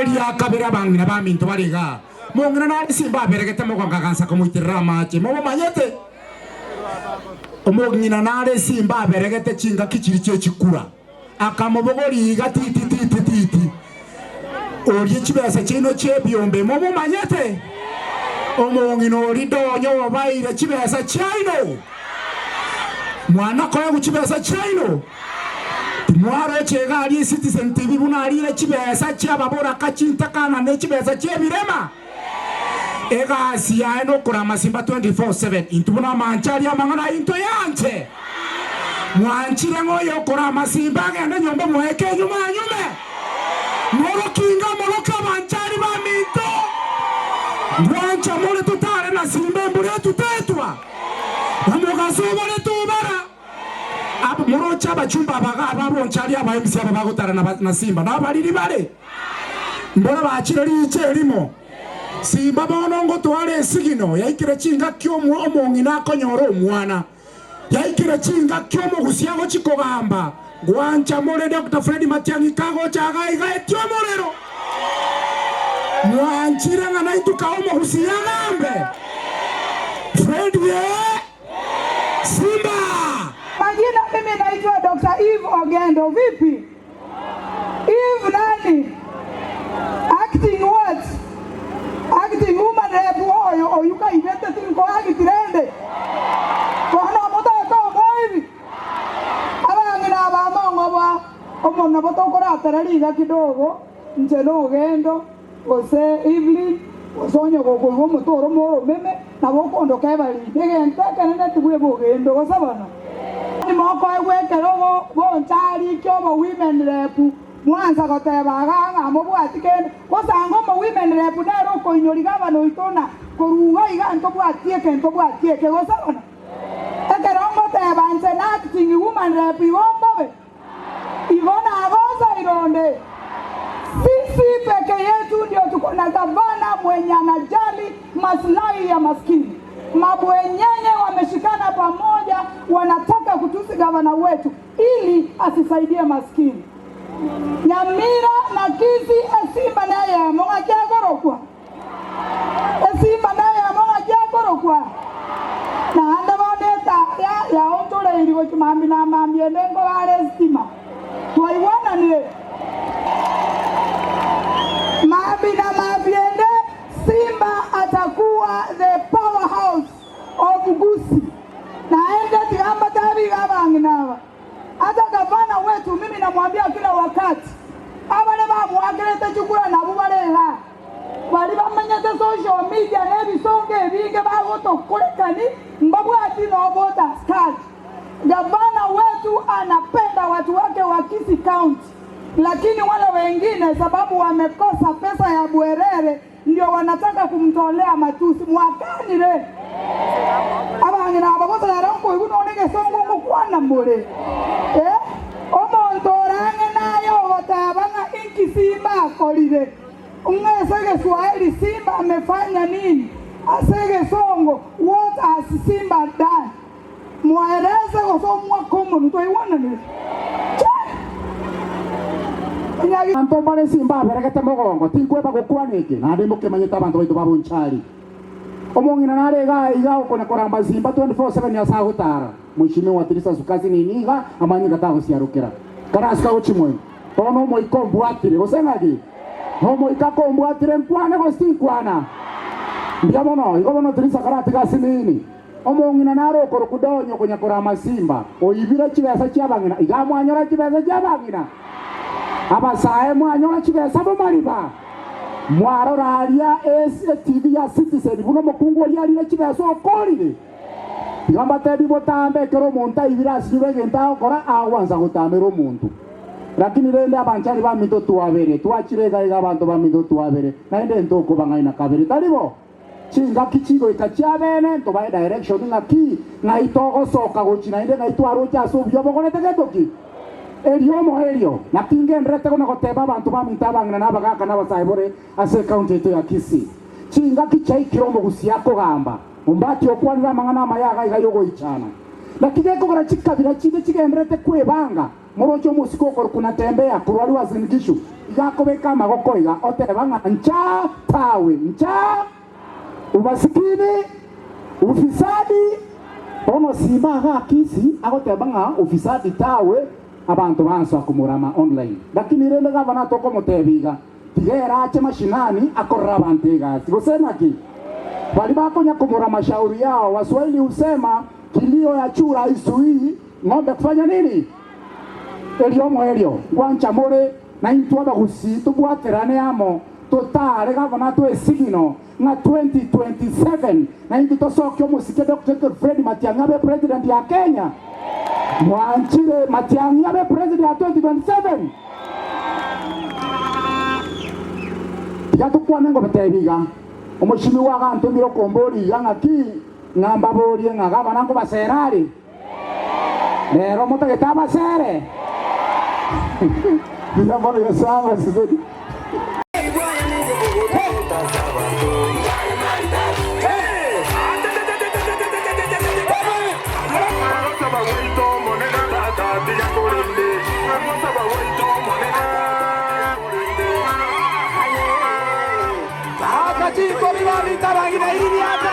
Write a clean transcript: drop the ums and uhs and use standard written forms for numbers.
Eri akabira bangina baminto bariga. Mongina na simba beregete mo kankansa kumuitirra mache. Mo manyete. Omongina na simba beregete chinga kichiri chekura. Akamobogori titi. Ori chibesa chino chebiombe mo manyete. Omongino ridonyo wabaire chibesa chino. Mwana koya kuchibesa chino. Mwaro chega ali Citizen TV buna ali chibesa chababora kachinta kana ne chibesa chebirema. Ega siya eno kura masimba 24/7 intubuna manchari amangana into yanche. Mwanchire ngoyo kura masimba ngende nyombe mweke nyuma. Moro kinga moroka manchari ba minto. Mwancha mole tutare na simba mbure tutetwa. Amoga sobale tubara. Abo moro chaba chumba baga abo nchari aba MC aba bagotara na simba na baliri bale. Mbona bachire liche limo. Simba bonongo twale sigino yaikire chinga kyomu omongina konyoro omwana. Yaikire chinga kyomu gusiago chikogamba. Gwancha mole Dr. Freddy Matiang'i kago chaga iga etyomorero. Mwanchira ngana ituka omo gusiagambe. Freddy Simba. Majina mimi naitwa Dr. Eve Ogendo. Vipi? Eve nani? Acting what? Acting woman rep oyo oyuka ivete tinko agitirende. Kono moto to hivi. Abangira abamongo ba omona botokora tarariga kidogo njeno Ogendo ose Evelyn osonyo gogo motoro moro meme na bokondo kebali ngente kanene tubuye Ogendo gosabana. Ni moko egwekero bontari kyomo women rep mwanza gotebaga mobwatikene kosango mo women rep nero koinyori gabano itona koruga iganto bwatieke gosabana ekerongo tebanze na acting woman rep igombobe Ivona agoza ironde. Sisi peke yetu ndio tuko na gavana mwenye anajali maslahi ya maskini. Mabwenyenye wameshikana pamoja, wanataka kutusi gavana wetu ili asisaidie maskini. Nyamira na Kisii Esimba naye amonga kiagorokwa. Esimba naye amonga kiagorokwa. Na anda boneta ya ontole iligo chumambi na mambi endengo wale stima. Tuwaiwana nile. Mambi na mambi ende Simba atakuwa the powerhouse of Gusii. Na ende tiamba tabi gabanginawa. Hata gavana wetu mimi namwambia kila wakati. Abale bamuagerete chukura na bubalela. Bali bamanyete social media nebi songe binge bagoto kurekani mbabu ati no bota start. Gavana wetu anapenda watu wake wa Kisii County. Lakini wale wengine sababu wamekosa pesa ya Bwerere ndio wanataka kumtolea matusi mwakani le. Abangina abagoto yarongo ibunonege songo ngokwana mbole. Omontorange nayo watabanga inki Simba akolide. Ungesege Swahili Simba amefanya nini? Asege songo, what has Simba done? Mwaeleze gosomwa komo ntoiwana ni. Anto male Simba berekete mogongo tinkweba gokwaneke na ndemuke manyeta abantu baitu babunchari. Omongina narega iga ukone koramba Simba 24/7 ya sagutara. Mwishime wa Teresa Sukazi niniga amani gatago siarukira. Karasika uchimwe. Ono mo ikombwatire gosengagi. Homo ikakombwatire mpwane gostinkwana. Ndiamono igobono Teresa karate gasinini. Omongina naro korokudonyo konyakorama Simba. Oyibira chibesa cyabangina igamwanyora chibesa cyabangina. Abasaye mwanyora chibesa bomariba. Mwaro ralia TV ya Citizen buno mukungu oli ali chibesa okolire. Igamba tebi botambe kero monta ibirasi yubegenta okora awanza gutamero muntu. Lakini rende abanchari ba minto tuwabere tuachirega iga abantu ba minto tuwabere naende ntoko bangaina kabere talibo chinga kichigo ikachiabene to by direction ngaki na itogo soka gochina inde na itwaro cha so byo bogonete getoki elio na kingendrete kona goteba abantu ba minto abangana nabagaka nabasayibore ase county to ya Kisii chinga kichai kirombo gusiako gamba umbati okwanira mangana mayaga iga yogo ichana lakini ko gara chikabira chinde chigendrete kwebanga morocho musiko kuna tembea kurwali wazingishu igakobeka magoko iga otebanga ncha tawe ncha umasikini ufisadi ono simba hakisi agotebanga ufisadi tawe abantu banso akumurama online lakini rende gavana toko motebiga tigera ache mashinani akorra abantu igasi gusema ki bali bakonya kumurama shauri yao. Waswahili husema kilio ya chura isuii ng'ombe kufanya nini elio mwelio gwancha more na intwaba gusi tubwaterane amo totale gavana to esigino na 2027 na indi tosokyo musike Dr. Fred Matiang'i abe president ya Kenya mwanchire Matiang'i abe president ya 2027 tigatukwa nengo betebiga umushimi wa gantu miro kombori ngaki ngamba borie ngagaba nango baserari lero mutageta basere bila mbona yasanga sizodi Chico, viva Rita, la guinea